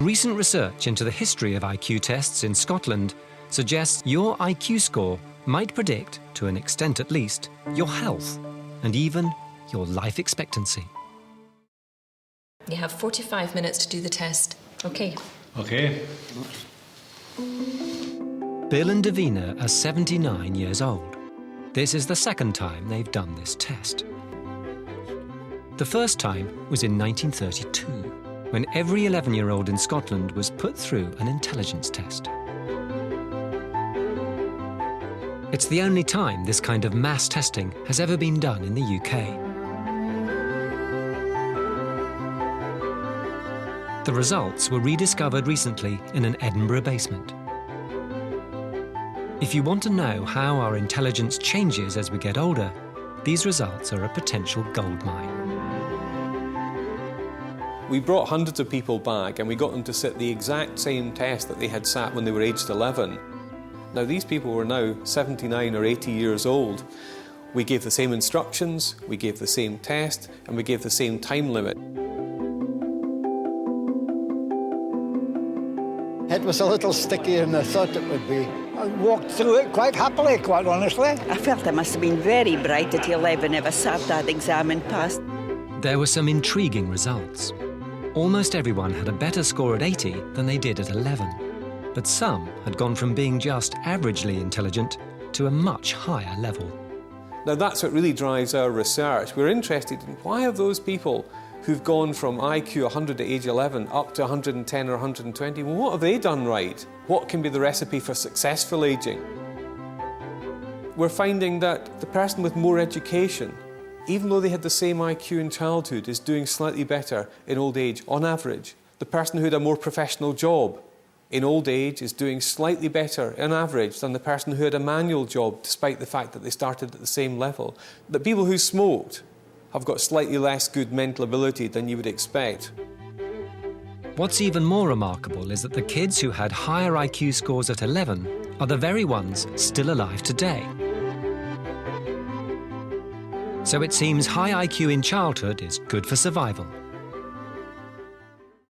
Recent research into the history of IQ tests in Scotland suggests your IQ score might predict, to an extent at least, your health and even your life expectancy. You have 45 minutes to do the test. OK. OK. Bill and Davina are 79 years old. This is the second time they've done this test. The first time was in 1932, when every 11-year-old in Scotland was put through an intelligence test. It's the only time this kind of mass testing has ever been done in the UK. The results were rediscovered recently in an Edinburgh basement. If you want to know how our intelligence changes as we get older, these results are a potential goldmine. We brought hundreds of people back and we got them to sit the exact same test that they had sat when they were aged 11. Now these people were now 79 or 80 years old. We gave the same instructions, we gave the same test, and we gave the same time limit. It was a little stickier than I thought it would be. I walked through it quite happily, quite honestly. I felt I must have been very bright at 11 if I sat that exam and passed. There were some intriguing results. Almost everyone had a better score at 80 than they did at 11. But some had gone from being just averagely intelligent to a much higher level. Now that's what really drives our research. We're interested in why have those people who've gone from IQ 100 at age 11 up to 110 or 120, well, what have they done right? What can be the recipe for successful ageing? We're finding that the person with more education, even though they had the same IQ in childhood, is doing slightly better in old age on average. The person who had a more professional job in old age is doing slightly better on average than the person who had a manual job, despite the fact that they started at the same level. The people who smoked have got slightly less good mental ability than you would expect. What's even more remarkable is that the kids who had higher IQ scores at 11 are the very ones still alive today. So it seems high IQ in childhood is good for survival.